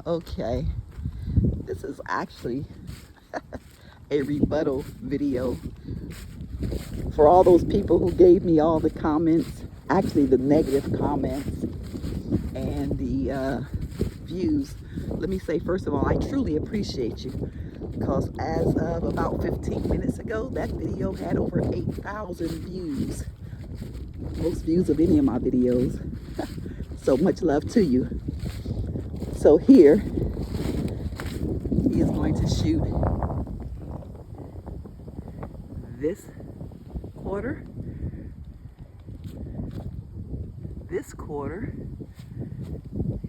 Okay, this is actually a rebuttal video for all those people who gave me all the comments, actually the negative comments and the views. Let me say, first of all, I truly appreciate you, because as of about 15 minutes ago, that video had over 8,000 views. Most views of any of my videos. So much love to you. So here, he is going to shoot this quarter, this quarter,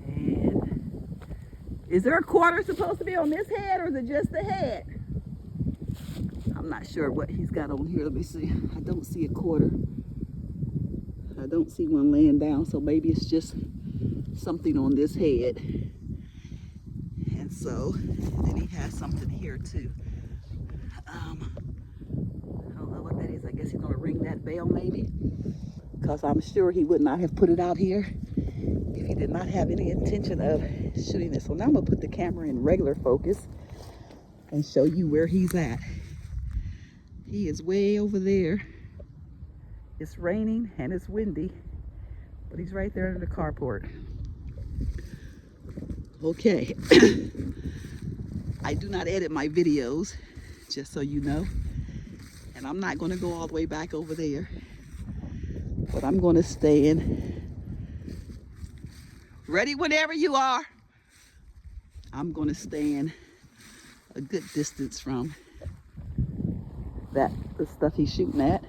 and is there a quarter supposed to be on this head, or is it just the head? I'm not sure what he's got on here. Let me see. I don't see a quarter. I don't see one laying down, so maybe it's just something on this head. And so, then he has something here too. I don't know what that is. I guess he's gonna ring that bell maybe, because I'm sure he would not have put it out here if he did not have any intention of shooting this. So now I'm gonna put the camera in regular focus and show you where he's at. He is way over there. It's raining and it's windy, but he's right there under the carport. Okay. I do not edit my videos, just so you know. And I'm not going to go all the way back over there, but I'm going to stay in. Ready whenever you are. I'm going to stay in a good distance from the stuff he's shooting at,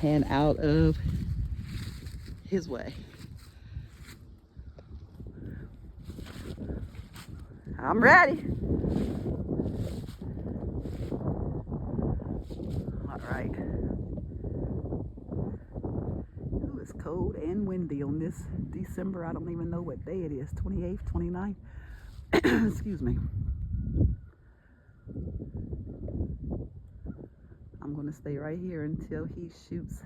and out of his way. I'm ready. All right. Ooh, it's cold and windy on this December. I don't even know what day it is. 28th, 29th. Excuse me. I'm going to stay right here until he shoots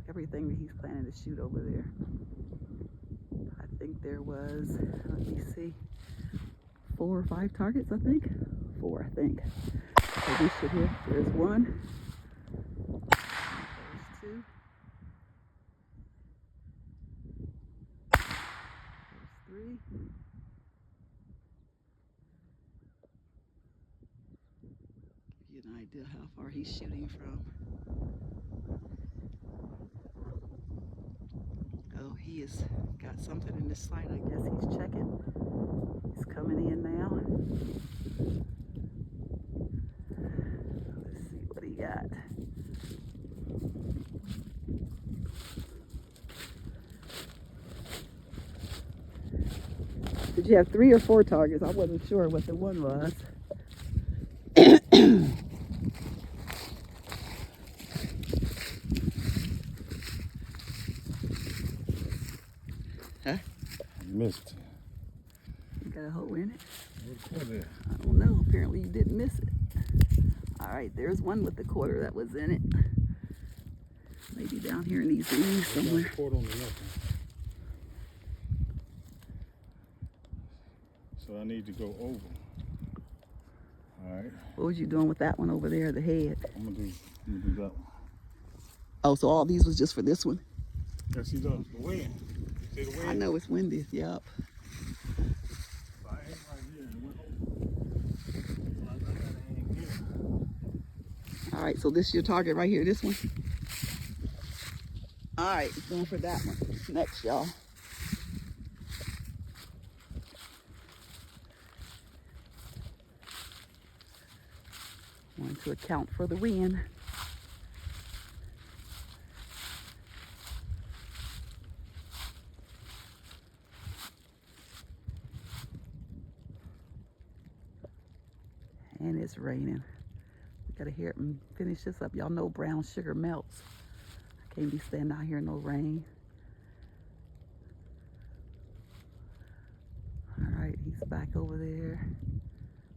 everything that he's planning to shoot over there. I think there was, let me see, 4 or 5 targets, I think. 4, I think. So we should hit. There's 1. There's 2. There's 3. Give you an idea how far he's shooting from. Oh, he has got something in this sight. I guess he's checking. He's coming in now. Let's see what he got. Did you have 3 or 4 targets? I wasn't sure what the one was. Huh? Missed. You got a hole in it? What was it? I don't know. Apparently you didn't miss it. All right, there's one with the quarter that was in it. Maybe down here in these leaves somewhere. So I need to go over. All right. What was you doing with that one over there, the head? I'm gonna do that one. Oh, so all these was just for this one? Yes, he does. The wind. See the wind? I know it's windy. Yep. All right, so this is your target right here, this one? All right, going for that one. Next, y'all. Going to account for the wind. And it's raining. We gotta hear it and finish this up. Y'all know brown sugar melts. I can't be standing out here in no rain. All right, he's back over there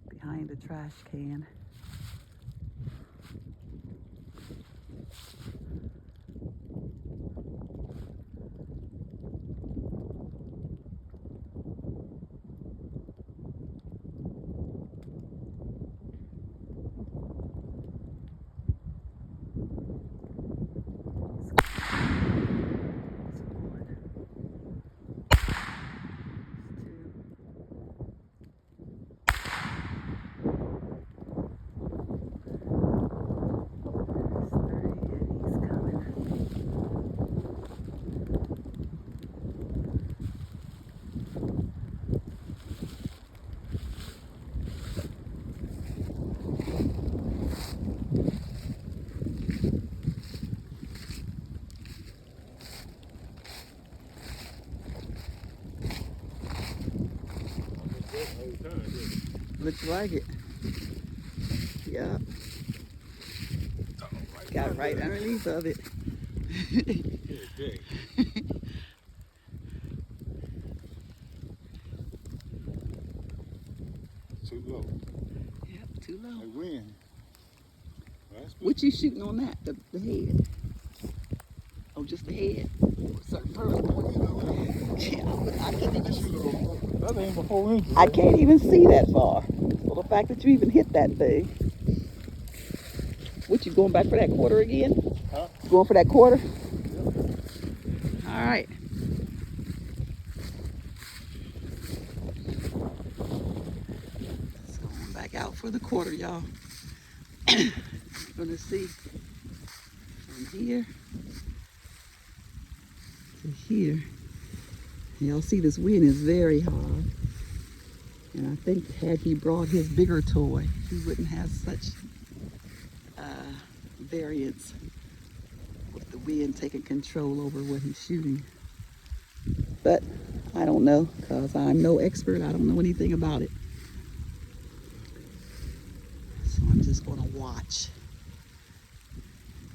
behind the trash can. that whole time, didn't it? Looks like it. Yep. Got right underneath of it. Okay. Too low. Yep, too low. Like wind. Well, that's What you shooting on that? The head? Oh, just the head? Certain person. Yeah, I can't even see. That ain't before injury. I can't even see that far. So the fact that you even hit that thing. What, you going back for that quarter again? Huh? You going for that quarter? Yep. All right. So going back out for the quarter, y'all. Gonna see from here to here. Y'all see this wind is very hard. And I think had he brought his bigger toy, he wouldn't have such variance with the wind taking control over what he's shooting. But I don't know, because I'm no expert. I don't know anything about it. So I'm just going to watch.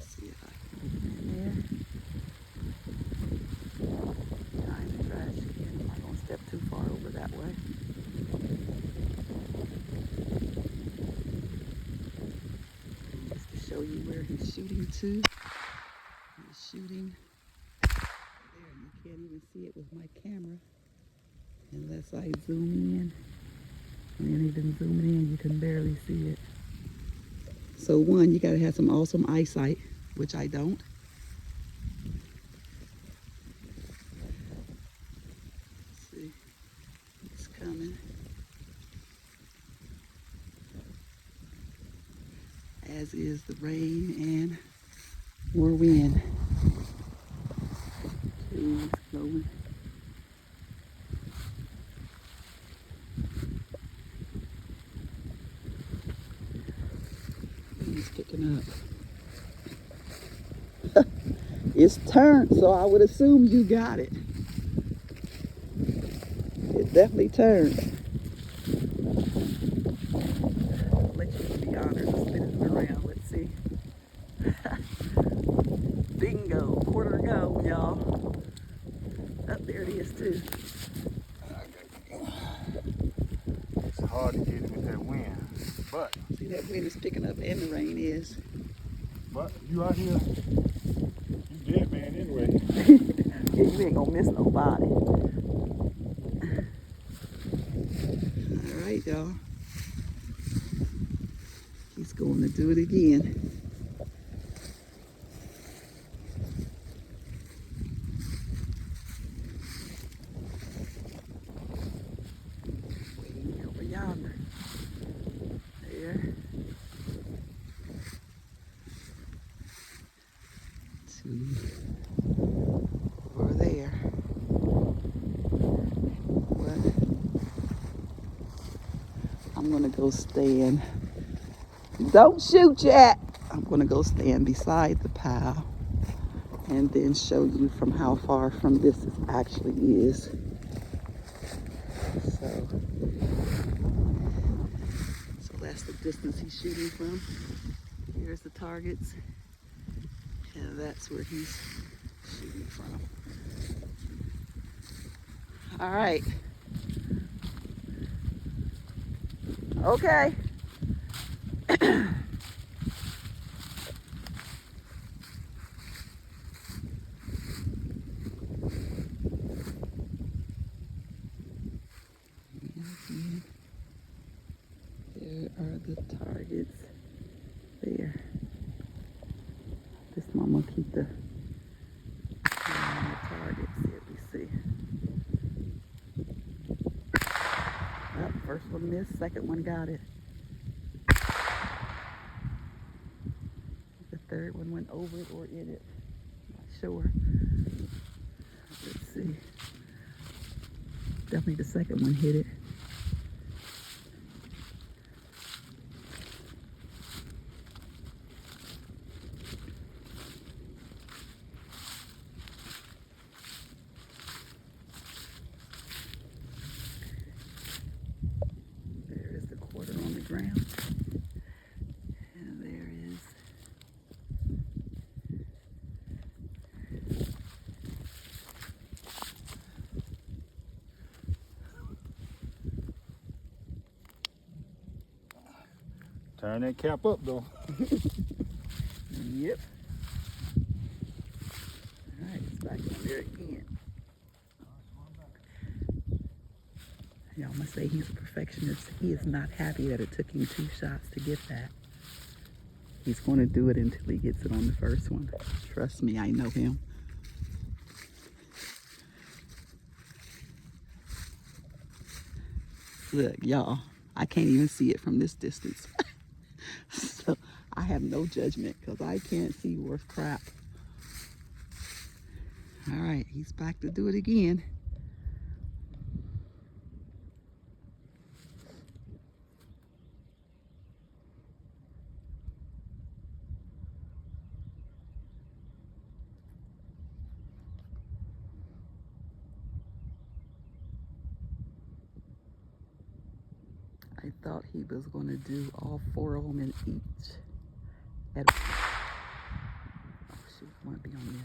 Let's see if I can get in there. Behind the trash can. I'm not going to step too far over that way. Just to show you where he's shooting to. He's shooting there. You can't even see it with my camera unless I zoom in. And even zooming in, you can barely see it. So one, you gotta have some awesome eyesight, which I don't. Let's see, it's coming. As is the rain and more wind. Trees blowing. It's picking up. It's turned, so I would assume you got it. It definitely turned. I'll let you be honored to spin it around. Let's see. Bingo, quarter go, y'all. Up there it is too. It's hard to get it with that wind. But See, that wind is picking up and the rain is. But you out here, you dead man anyway. Yeah, you ain't gonna miss nobody. All right, y'all. He's going to do it again. Waiting over yonder. There. Two. Over there. What? I'm gonna go stand. Don't shoot yet. I'm gonna go stand beside the pile and then show you from how far from this it actually is. So that's the distance he's shooting from. Here's the targets, and that's where he's shooting from. All right. Okay. There are the targets there. This one I'm gonna keep the targets here. We see. Oh, first one missed, second one got it. The third one went over it or in it. Not sure. Let's see. Definitely the second one hit it. Turn that cap up though. Yep. Alright, it's back on there again. Y'all must say he's a perfectionist. He is not happy that it took him 2 shots to get that. He's going to do it until he gets it on the first one. Trust me, I know him. Look, y'all, I can't even see it from this distance. So I have no judgment because I can't see worth crap. All right, he's back to do it again. I thought he was going to do all 4 of them in each. Oh shoot, I want to be on this.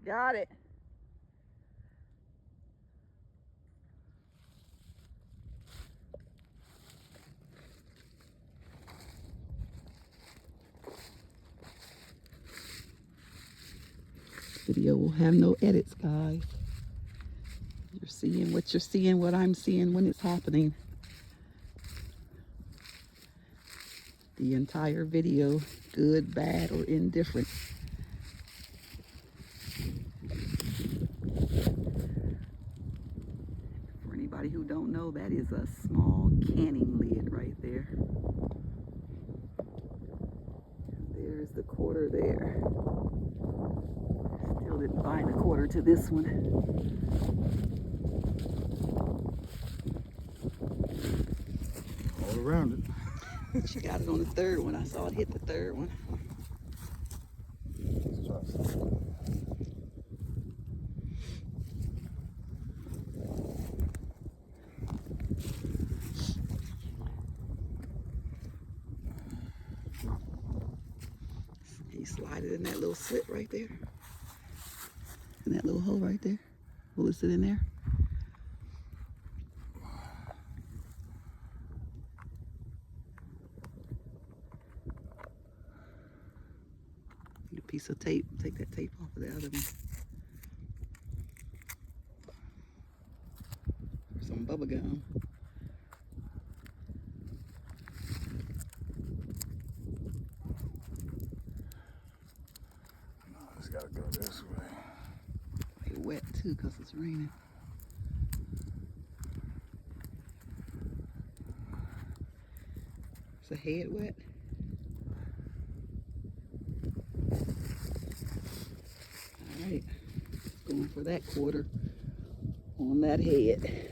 Got it. Video will have no edits, guys. You're seeing what you're seeing, what I'm seeing when it's happening. The entire video, good, bad, or indifferent. For anybody who don't know, that is a small canning lid right there. There's the quarter there. Still didn't find a quarter to this one. All around it. She got it on the 3rd one. I saw it hit the 3rd one. Let's try something. He slide it in that little slit right there. In that little hole right there. Will it sit in there? Need a piece of tape. Take that tape off of the other one. Or some bubble gum. No, it's gotta go this way. It's wet too because it's raining. Is the head wet? Alright, going for that quarter on that head.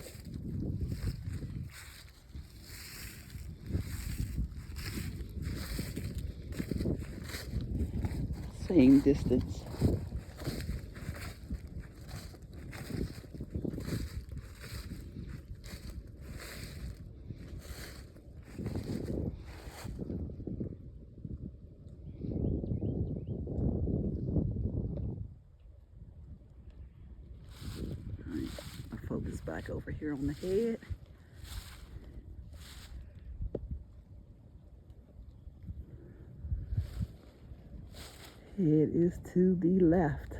Same distance. Focus back over here on the head. Head is to the left.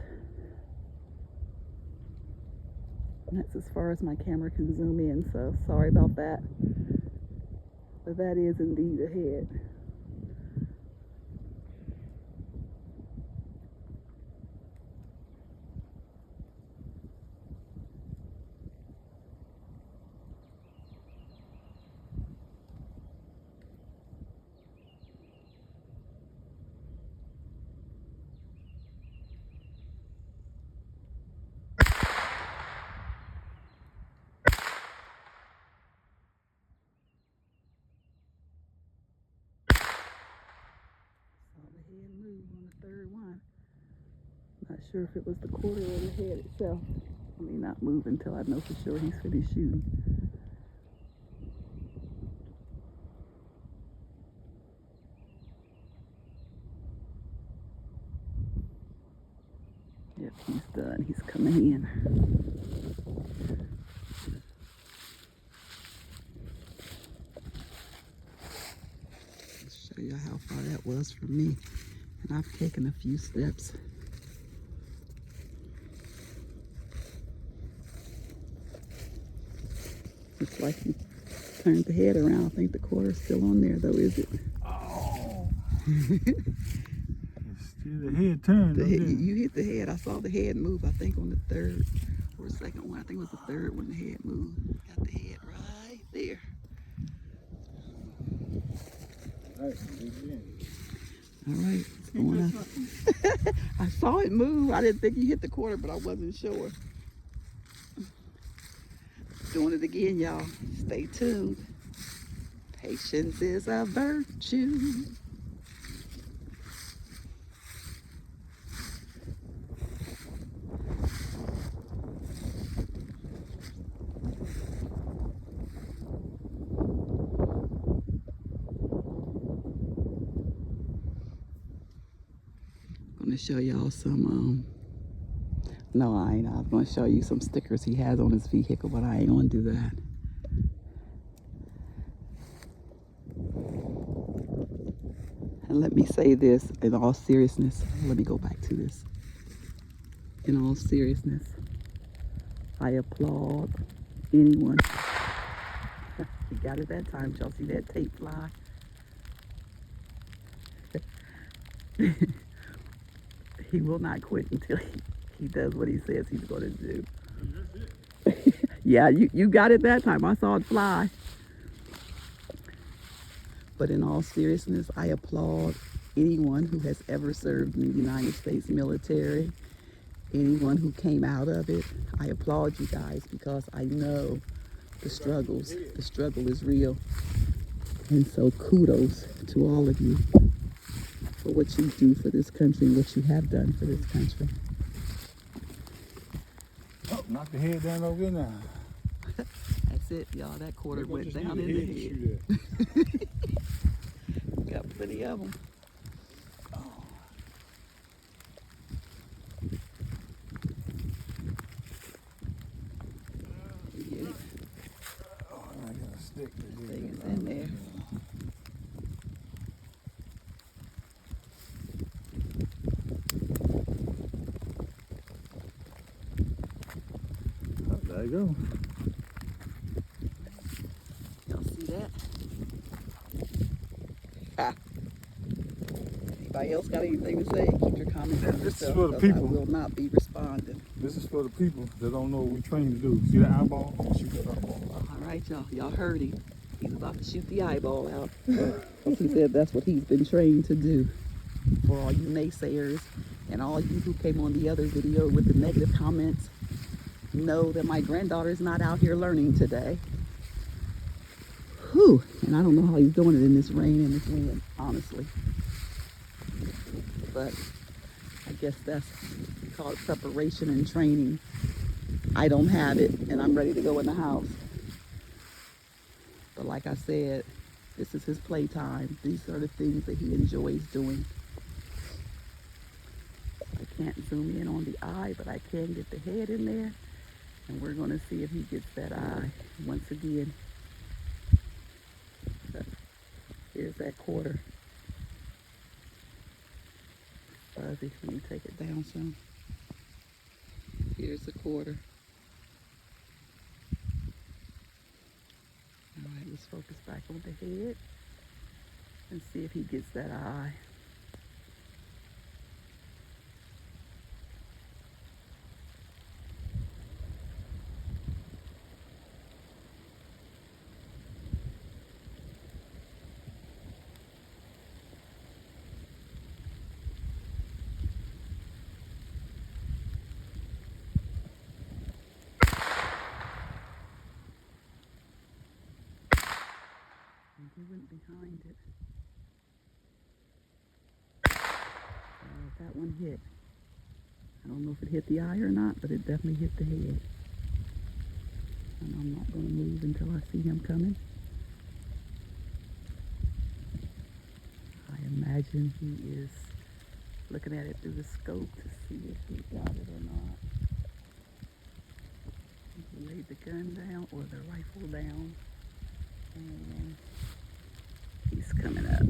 And that's as far as my camera can zoom in, so sorry about that. But that is indeed a head. On the 3rd one. Not sure if it was the quarter or the head itself. I may not move until I know for sure he's finished shooting. Yep, he's done. He's coming in. was for me. And I've taken a few steps. Looks like he turned the head around. I think the quarter's still on there though, is it? Oh. It's still the head turned. You hit the head. I saw the head move, I think on the third or second one. I think it was the third when the head moved. Got the head right there. All right, it's going up. I saw it move. I didn't think you hit the quarter, but I wasn't sure. Doing it again, y'all. Stay tuned. Patience is a virtue. I'm gonna show y'all some no, I ain't. I was gonna show you some stickers he has on his vehicle, but I ain't gonna do that. And let me say this in all seriousness. Let me go back to this. In all seriousness, I applaud anyone. He got it that time. Y'all see that tape fly? He will not quit until he does what he says he's going to do. Yeah, you got it that time. I saw it fly. But in all seriousness, I applaud anyone who has ever served in the United States military, anyone who came out of it. I applaud you guys because I know the struggles. The struggle is real. And so kudos to all of you for what you do for this country and what you have done for this country. Oh, knock the head down over there now. That's it, y'all. That quarter went down in the head. Got plenty of them. Oh. Yeah. Oh, I got a stick. Thing is in there. Oh, there you go. Y'all see that? Ah. Anybody else got anything to say? Keep your comments to This is yourself, for the because people. I will not be responding. This is for the people that don't know what we trained to do. See the eyeball? Shoot that eyeball. All right, y'all. Y'all heard him. He's about to shoot the eyeball out. He said that's what he's been trained to do. For all you naysayers and all you who came on the other video with the negative comments, know that my granddaughter's not out here learning today. Whew. And I don't know how he's doing it in this rain and this wind, honestly. But I guess that's called preparation and training. I don't have it, and I'm ready to go in the house. But like I said, this is his playtime. These are the things that he enjoys doing. I can't zoom in on the eye, but I can get the head in there. And we're going to see if he gets that eye once again. Here's that quarter. Fuzzy, let me take it down some. Here's the quarter. All right, let's focus back on the head and see if he gets that eye. He went behind it. That one hit. I don't know if it hit the eye or not, but it definitely hit the head. And I'm not going to move until I see him coming. I imagine he is looking at it through the scope to see if he got it or not. He laid the gun down or the rifle down. And he's coming up.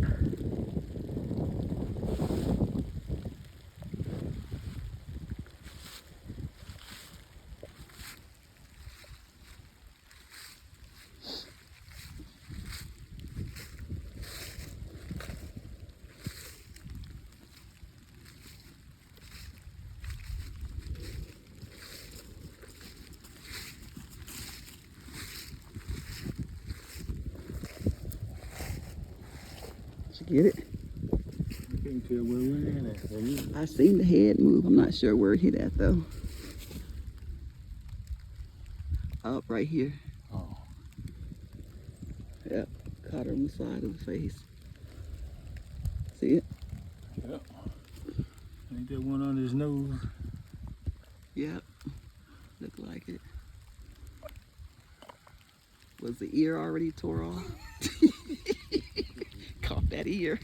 Get it? I can't tell where we're at. Are you? I seen the head move. I'm not sure where it hit at though. Up right here. Oh. Yep. Caught her on the side of the face. See it? Yep. Ain't that one on his nose? Yep. Look like it. Was the ear already tore off? Caught that ear.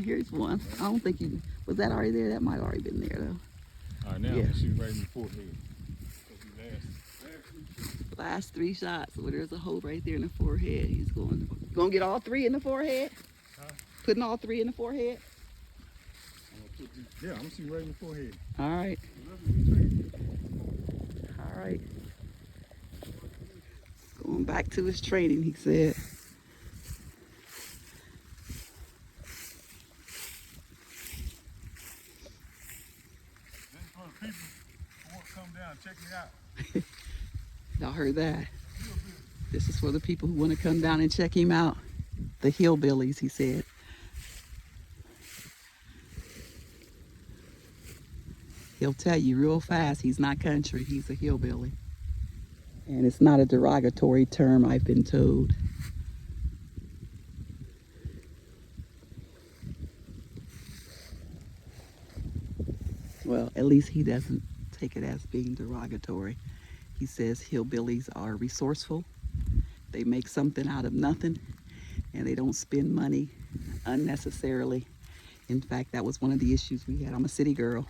Here's one. I don't think you, was that already there? That might have already been there though. All right, now Yeah. I'm gonna shoot right in the forehead. Last 3 shots. So there's a hole right there in the forehead. He's going to get all 3 in the forehead? Huh? Putting all 3 in the forehead? Yeah, I'm gonna shoot right in the forehead. All right. All right. Going back to his training, he said. This is for the people who want to come down and check me out. Y'all heard that? This is for the people who want to come down and check him out. The hillbillies, he said. He'll tell you real fast he's not country, he's a hillbilly. And it's not a derogatory term, I've been told. Well, at least he doesn't take it as being derogatory. He says hillbillies are resourceful. They make something out of nothing, and they don't spend money unnecessarily. In fact, that was one of the issues we had. I'm a city girl.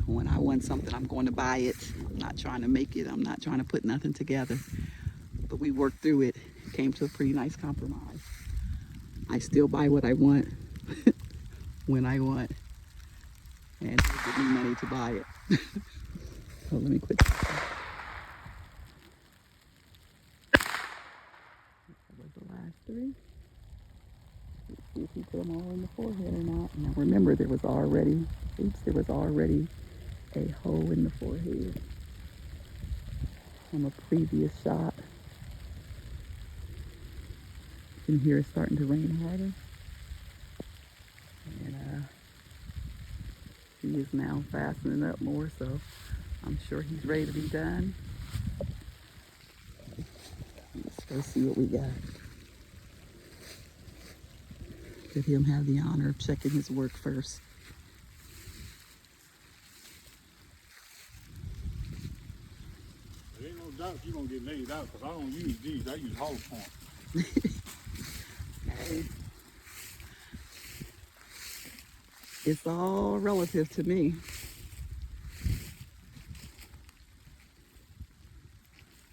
When I want something, I'm going to buy it. I'm not trying to make it. I'm not trying to put nothing together. But we worked through it, came to a pretty nice compromise. I still buy what I want when I want. And he'll give me money to buy it. So let me quit. That was the last 3. Let's see if he put them all in the forehead or not. Now remember, there was already a hole in the forehead from a previous shot. You can hear it starting to rain harder. And he is now fastening up more, so I'm sure he's ready to be done. Let's go see what we got. Let him have the honor of checking his work first. There ain't no doubt you're gonna get laid out because I don't use these, I use hollow points. Hey. It's all relative to me.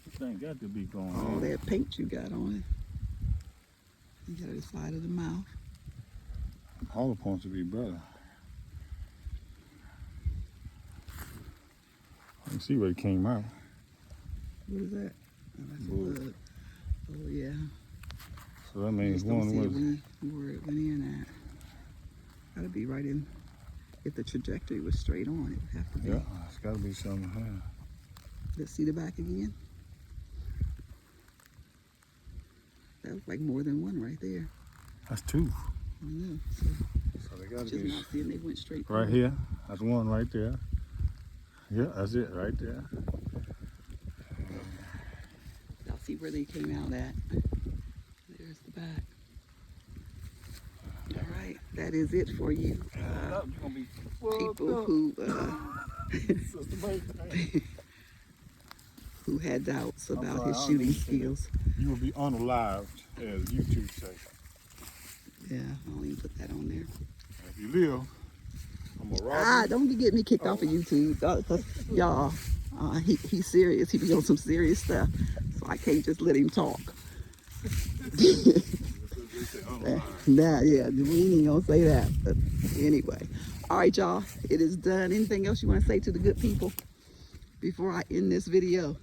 This thing got to be going All on. that paint you got on it. You got the side of the mouth. Hollow points would be better. I can see where it came out. What is that? Oh, that's Blood. blood. Oh yeah. So that means Just don't one see was. where it went in at. Gotta be right in. If the trajectory was straight on, it would have to be. Yeah, it's got to be something here. Let's see the back again. That was like more than one right there. That's 2. I know. So they got to Just be not seeing they went straight right through. here. That's one right there. Yeah, that's it right there. Y'all see where they came out at. There's the back. All right, that is it for you. People who had doubts about his shooting skills. You will be unalived, as YouTube say. Yeah, I don't even put that on there. If you live, I'm gonna rob you. Don't get me kicked off of YouTube. Y'all, he's serious. He be on some serious stuff. So I can't just let him talk. Nah, yeah, we ain't gonna say that. But anyway. All right, y'all, it is done. Anything else you want to say to the good people before I end this video?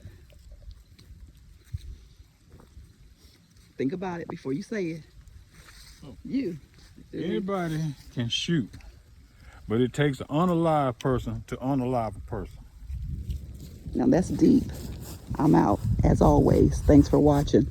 Think about it before you say it. You. Anybody can shoot, but it takes an unalive person to unalive a person. Now that's deep. I'm out. As always, thanks for watching.